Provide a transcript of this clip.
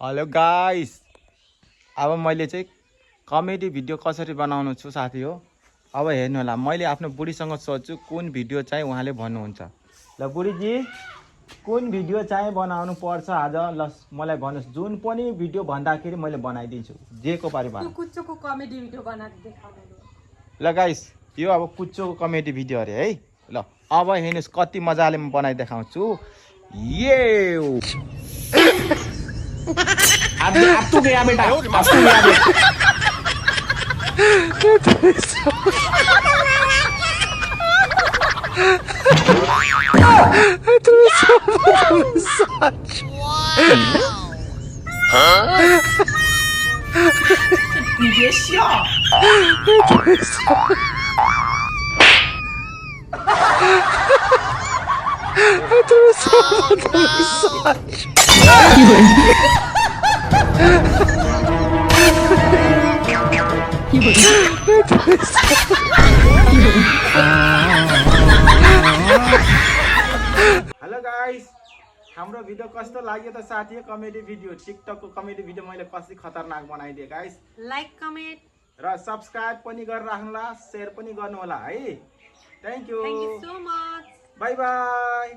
Hello guys, अब मैले चाहिँ कमेडी भिडियो कसरी बनाउनु छु साथी हो। अब हेर्नु होला, मैले आफ्नो बुढीसँग सोध्छु कुन भिडियो चाहिँ उहाँले भन्नुहुन्छ। ल बुढीजी, कुन भिडियो चाहिँ बनाउनु पर्छ आज? ल मलाई भन्नुहोस्, जुन पनि भिडियो भन्दाखेरि मैले बनाइदिन्छु, जेको बारेमा। कुच्चोको कमेडी भिडियो बनाएर देखाउनु। ल गाइस, यो अब कुच्चोको कमेडी भिडियो अरे है। ल अब हेर्नुहोस् कति मजाले म बनाइ देखाउँछु। ये अब तू गया बेटा, अब तू गया बेटा।你别笑。हेलो गाइस, हाम्रो भिडियो कस्तो लाग्यो त साथी? कमेडी भिडियो, टिकटकको कमेडी भिडियो मैले कसरी खतरनाक बनाइदिएँ गाइस। लाइक कमेन्ट र सब्स्क्राइब पनि गरेर राख्नुहोला, शेयर पनि गर्नु होला है। Thank you so much. By by.